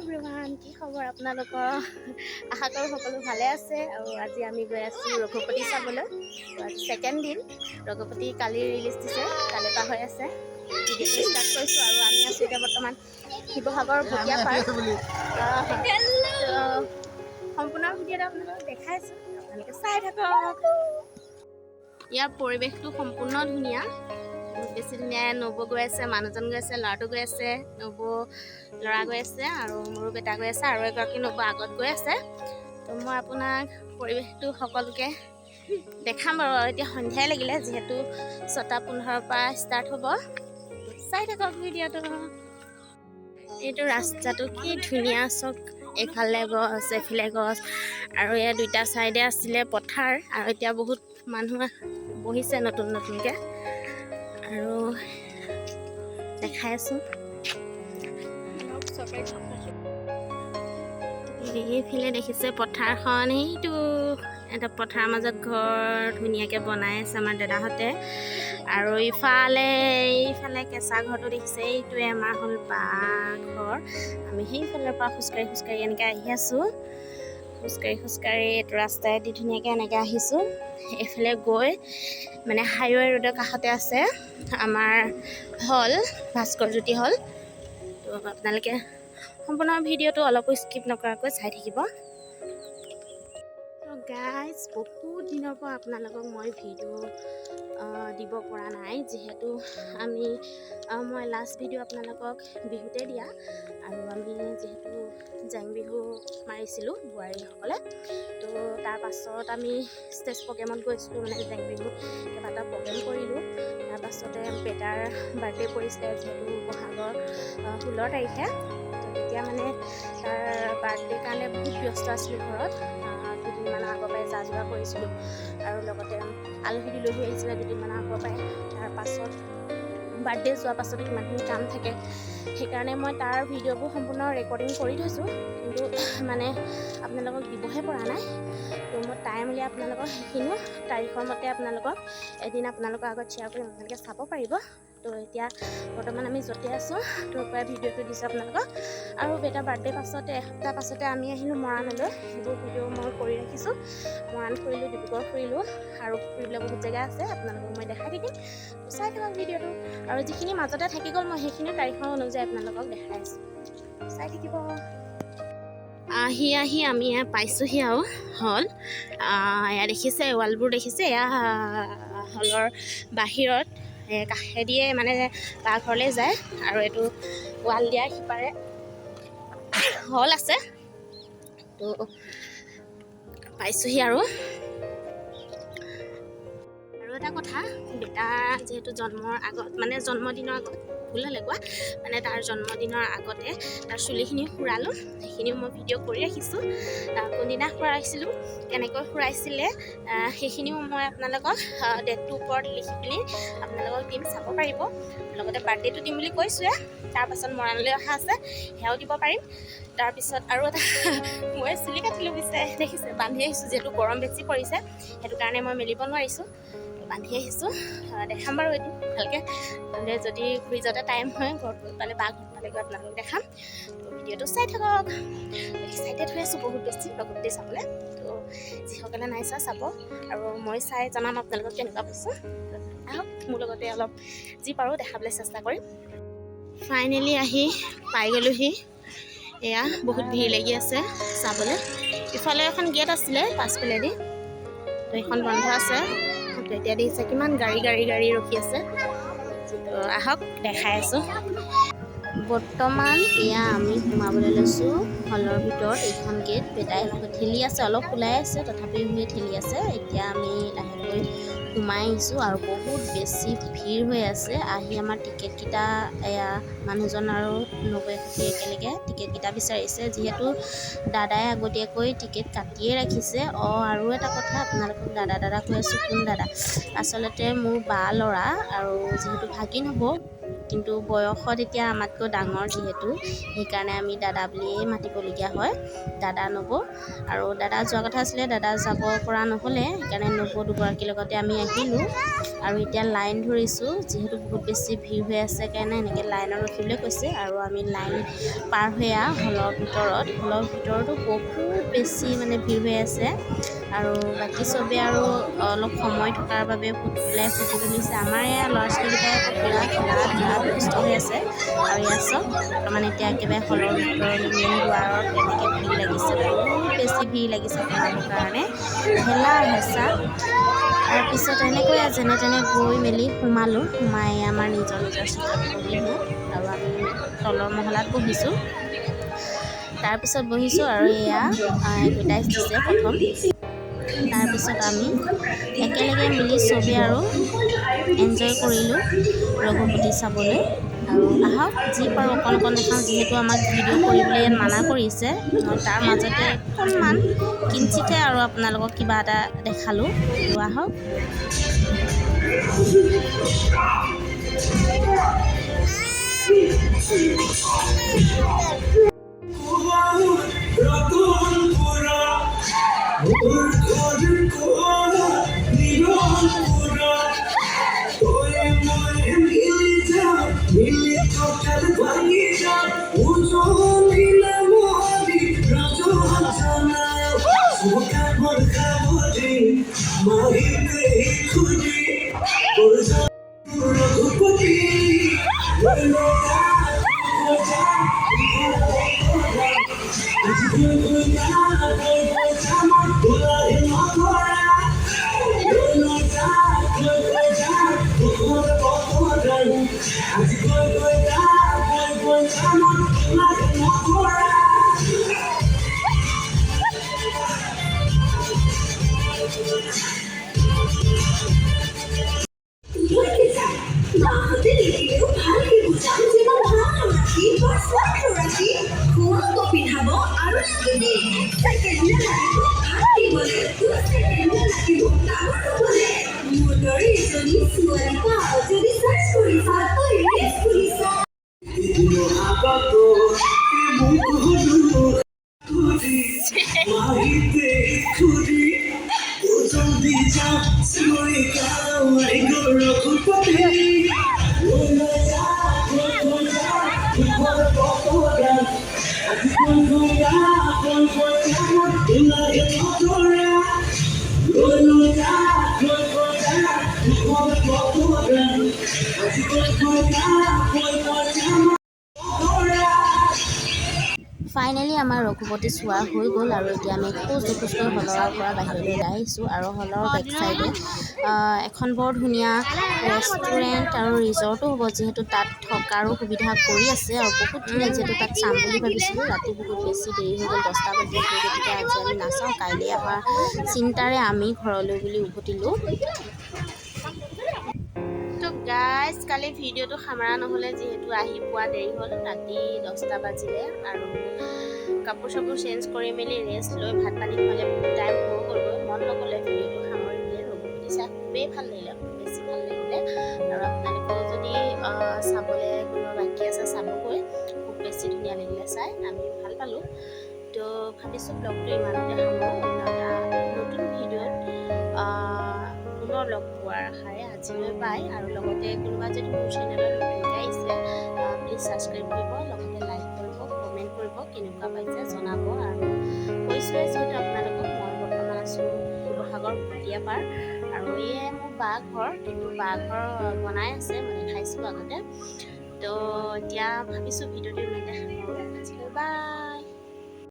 Everyone, কি খবৰ আপোনালোকৰ? আশা কৰোঁ সকলো ভালে আছে। আৰু আজি আমি গৈ আছোঁ ৰঘুপতি চাবলৈ। আজি ছেকেণ্ড দিন। ৰঘুপতি কালি ৰিলিজ দিছে, কালিৰ পৰা হৈ আছে। ভিডিঅ'টো ষ্টাৰ্ট কৰিছোঁ আৰু আমি আছোঁ এতিয়া বৰ্তমান শিৱসাগৰ ভটিয়াপাৰ। সম্পূৰ্ণ ভিডিঅ'টো আপোনালোকক দেখাইছোঁ, আপোনালোকে চাই থাকক। ইয়াৰ পৰিৱেশটো সম্পূৰ্ণ ধুনীয়া, বহুত বেছি ধুনীয়া। নবৌ গৈ আছে, মানুহজন গৈ আছে, ল'ৰাটো গৈ আছে, নবৌ ল'ৰা গৈ আছে আৰু মোৰো বেটা গৈ আছে আৰু এগৰাকী নবৌ আগত গৈ আছে। তো মই আপোনাক পৰিৱেশটো সকলোকে দেখাম বাৰু। এতিয়া সন্ধিয়াই লাগিলে, যিহেতু 6:15 পৰা ষ্টাৰ্ট হ'ব। চাই থাকক ভিডিঅ'টো। এইটো ৰাস্তাটো কি ধুনীয়া, চক এইফালে গছ এইফালে গছ আৰু ইয়াৰ দুইটা চাইডে আছিলে পথাৰ আৰু এতিয়া বহুত মানুহ বহিছে নতুন নতুনকৈ আৰু দেখাই আছোঁ। এইফালে দেখিছে পথাৰখন, সেইটো এটা পথাৰৰ মাজত ঘৰ ধুনীয়াকৈ বনাই আছে আমাৰ দাদাহঁতে। আৰু এইফালে কেঁচা ঘৰটো দেখিছে, এইটোৱে আমাৰ হ'ল ঘৰ। আমি সেইফালৰ পৰা খোজকাঢ়ি এনেকৈ আহি আছোঁ। খোজকাঢ়ি এইটো ৰাস্তাইদি ধুনীয়াকৈ এনেকৈ আহিছোঁ। এইফালে গৈ মানে হাইৱে ৰোডৰ কাষতে আছে আমাৰ হল, ভাস্কৰজ্যোতি হল। তো আপোনালোকে সম্পূৰ্ণ ভিডিঅ'টো অলপো স্কিপ নকৰাকৈ চাই থাকিব। তো গাইজ, বহুত দিনৰ পৰা আপোনালোকক মই ভিডিঅ' দিব পৰা নাই, যিহেতু মই লাষ্ট ভিডিঅ' আপোনালোকক বিহুতে দিয়া। আৰু আমি যিহেতু জেং বিহু মাৰিছিলোঁ বোৱাৰীসকলে, তো তাৰ পাছত আমি ষ্টেজ প্ৰগ্ৰেমত গৈছিলোঁ, মানে জেং বিহু কেইবাটা প্ৰগ্ৰেম কৰিলোঁ। তাৰ পাছতে বেটাৰ বাৰ্থডে' পৰিছিলে, যিহেতু বহাগৰ 16 তাৰিখে। তো তেতিয়া মানে তাৰ বাৰ্থডেৰ কাৰণে বহুত ব্যস্ত আছিলোঁ ঘৰত। দুদিনমানৰ আগৰ পৰাই যা যোগাৰ কৰিছিলোঁ আৰু লগতে আলহী দুলহী আহিছিলে দুদিনমানৰ আগৰ পৰাই। তাৰ পাছত বাৰ্থডে যোৱাৰ পাছতে কিমানখিনি কাম থাকে, সেইকাৰণে মই তাৰ ভিডিঅ'বোৰ সম্পূৰ্ণ ৰেকৰ্ডিং কৰি থৈছোঁ, কিন্তু মানে আপোনালোকক দিবহে পৰা নাই। তো মই টাইম উলিয়াই আপোনালোকক সেইখিনিও তাৰিখৰ মতে এদিন আপোনালোকৰ আগত শ্বেয়াৰ কৰিম, আপোনালোকে চাব পাৰিব। তো এতিয়া বৰ্তমান আমি য'তে আছোঁ তোৰ পৰাই ভিডিঅ'টো দিছোঁ আপোনালোকক। আৰু বেটা বাৰ্থডে পাছতে এসপ্তাহ পাছতে আমি আহিলোঁ মৰাণলৈ। সেইবোৰ ভিডিঅ' মই কৰি ৰাখিছোঁ। মৰাণ ফুৰিলোঁ, ডিব্ৰুগড় ফুৰিলোঁ আৰু ফুৰিবলৈ বহুত জেগা আছে, আপোনালোকক মই দেখাই থাকিম। তো চাই থাকক ভিডিঅ'টো। আৰু যিখিনি মাজতে থাকি গ'ল মই সেইখিনি তাৰিখৰ অনুযায়ী আপোনালোকক দেখাই আছোঁ, চাই থাকিব। আহি আমি পাইছোঁহি আৰু হল। এয়া দেখিছে, ৱালবোৰ দেখিছে, এয়া হলৰ বাহিৰত কাষেদিয়ে মানে পাকঘৰলৈ যায় আৰু এইটো ৱাল দিয়াৰ সিপাৰে হল আছে। তো পাইছোঁহি আৰু এটা কথা, বেটা যিহেতু জন্মদিনৰ আগত ভুল হ'লে কোৱা, মানে তাৰ জন্মদিনৰ আগতে তাৰ চুলিখিনি সুৰালোঁ, সেইখিনিও মই ভিডিঅ' কৰি ৰাখিছোঁ। কোনদিনা সুৰাইছিলোঁ, কেনেকৈ সুৰাইছিলে, সেইখিনিও মই আপোনালোকক ডেটটোৰ ওপৰত লিখি পিনি আপোনালোকক দিম, চাব পাৰিব। লগতে বাৰ্থডেটো দিম বুলি কৈছোঁৱে, তাৰপাছত মৰাণলৈ অহা আছে, সেয়াও দিব পাৰিম। তাৰপিছত আৰু এটা মই চুলি কাটিলোঁ পিছে, দেখিছে, বান্ধি আহিছোঁ, যিহেতু গৰম বেছি পৰিছে, সেইটো কাৰণে মই মেলিব নোৱাৰিছোঁ, বান্ধি আহিছোঁ। দেখাম বাৰু এদিন ভালকৈ, যদি ঘূৰি যাওঁতে টাইম হয়, ঘৰত গৈ পালে বা ঘৰত পালে গৈ আপোনালোকক দেখাম। তো ভিডিঅ'টো চাই থাকক। এক্সাইটেড হৈ আছোঁ বহুত বেছি ৰঘুপতি চাবলৈ। তো যিসকলে নাই চোৱা চাব, আৰু মই চাই জনাম আপোনালোকক কেনেকুৱা পাইছোঁ। আহক, মোৰ লগতে অলপ যি পাৰোঁ দেখাবলৈ চেষ্টা কৰিম। ফাইনেলি আহি পাই গ'লোহি। এয়া বহুত ভিৰ লাগি আছে চাবলৈ। ইফালে এখন গেট আছিলে পাছফালেদি, তো এইখন বন্ধ আছে। এতিয়া দেখিছে কিমান গাড়ী ৰখি আছে। তো আহক দেখাই আছোঁ। বৰ্তমান এয়া আমি সোমাবলৈ লৈছোঁ হলৰ ভিতৰত। এইখন গেট বেটাই ঠেলি আছে, অলপ ওলাই আছে, তথাপিও সি ঠেলি আছে। এতিয়া আমি লাহেকৈ সোমাই আহিছোঁ আৰু বহুত বেছি ভিৰ হৈ আছে। আহি আমাৰ টিকেটকেইটা এয়া মানুহজন আৰু নবৌৱে সৈতে একেলগে টিকেটকেইটা বিচাৰিছে, যিহেতু দাদাই আগতীয়াকৈ টিকেট কাটিয়ে ৰাখিছে। আৰু এটা কথা, আপোনালোকক দাদা কৈ আছোঁ, কোন দাদা? আচলতে মোৰ বা ল'ৰা, আৰু যিহেতু ভাগিন হ'ব, কিন্তু বয়সত এতিয়া আমাতকৈ ডাঙৰ যিহেতু সেইকাৰণে আমি দাদা বুলিয়েই মাতিবলগীয়া হয়। দাদা নব আৰু দাদা যোৱা কথা আছিলে, দাদা যাব পৰা নহ'লে সেইকাৰণে নব দুগৰাকীৰ লগতে আমি আহিলোঁ। আৰু এতিয়া লাইন ধৰিছোঁ, যিহেতু বহুত বেছি ভিৰ হৈ আছে কাৰণে এনেকৈ লাইনত ৰখিবলৈ কৈছে। আৰু আমি লাইন পাৰ হৈ হলৰ ভিতৰতো বহুত বেছি মানে ভিৰ হৈ আছে। আৰু বাকী চবে আৰু অলপ সময় থকাৰ বাবে পেলাই ফটো তুলিছে। আমাৰ এয়া ল'ৰা ছোৱালীকেইটাই আকৌ পূৰা খেলা ধূলাত ব্যস্ত হৈ আছে। আৰু ইয়াত চব বৰ্তমান এতিয়া একেবাৰে হলৰ ভিতৰলৈ মেইন দুৱাৰত এনেকৈ ভিৰ লাগিছে, বহুত বেছি ভিৰ লাগিছে সোমাবৰ কাৰণে, ঠেলা হেঁচা। তাৰপিছত এনেকৈ যেনে তেনে গৈ মেলি সোমাই আমাৰ নিজৰ চিটত বহিলোঁ। আৰু আমি তলৰ মহলাত বহিছোঁ। তাৰপিছত বহিছোঁ আৰু এয়া এডভাৰটাইজ দিছে প্ৰথম। তাৰপিছত আমি একেলগে মিলি চবেই আৰু এনজয় কৰিলোঁ ৰঘুপতি চাবলৈ। আৰু আহক যি পাৰোঁ অকণ দেখাওঁ, যিহেতু আমাক ভিডিঅ' কৰিবলৈ ইয়াত মানা কৰিছে। মই তাৰ মাজতে অকণমান কিঞ্চিতহে আৰু আপোনালোকক কিবা এটা দেখালোঁ। তো আহক। ফাইনেলি আমাৰ ৰঘুপতি চোৱা হৈ গ'ল। আৰু এতিয়া আমি খোজ দুখোজকৈ হলৰ পৰা বাহিৰলৈ ওলাই আহিছোঁ। আৰু হলৰ বেক চাইডে এখন বৰ ধুনীয়া ৰেষ্টুৰেণ্ট আৰু ৰিজৰ্টো হ'ব, যিহেতু তাত থকাৰো সুবিধা কৰি আছে। আৰু বহুত ধুনীয়া, যিহেতু তাত চাম বুলি ভাবিছিলোঁ। ৰাতি বহুত বেছি দেৰি হৈ গ'ল, 10টা বাজিল। সেই গতিকে আজি আমি নাচাওঁ, কাইলৈ অহাৰ চিন্তাৰে আমি ঘৰলৈ বুলি উভতিলোঁ। তো গাইজ, কালি ভিডিঅ'টো সামৰা নহ'লে, যিহেতু আহি পোৱা দেৰি হ'ল, ৰাতি 10টা বাজিলে। আৰু কাপোৰ চাপোৰ চেঞ্জ কৰি মেলি ৰেষ্ট লৈ ভাত পানী খোৱালে বহুত টাইম হৈ গ'লগৈ। মন নগ'লে ভিডিঅ'টো সামৰি দিলে। ৰঘুপতি চাই খুবেই ভাল লাগিলে, খুব বেছি ভাল লাগিলে। আৰু আপোনালোকেও যদি চাবলৈ কোনো বাকী আছে, চাবগৈ, খুব বেছি ধুনীয়া লাগিলে চাই, আমি ভাল পালোঁ। তো ভাবিছোঁ ব্লগটো ইমানতে সামৰোঁ। অন্য এটা নতুন ভিডিঅ'ত পুনৰ লগ পোৱাৰ আশাৰে আজিলৈ পায়। আৰু লগতে কোনোবা যদি মোৰ চেনেলত নতুনকৈ আহিছে, প্লিজ ছাবস্ক্ৰাইব কৰিব, লগতে লাইক কৰিব, কমেণ্ট কৰিব, কেনেকুৱা পাইছে জনাব। আৰু কৈছোঁৱে যিহেতু আপোনালোকক, মই বৰ্তমান আছোঁ শিৱসাগৰ ভুটীয়াপাৰ। আৰু এয়ে মোৰ বা ঘৰ, কিন্তু বা ঘৰ বনাই আছে, মই দেখাইছোঁ আগতে। তো এতিয়া ভাবিছোঁ ভিডিঅ'টো ইমানতে সামৰোঁ। আজিলৈ বাই।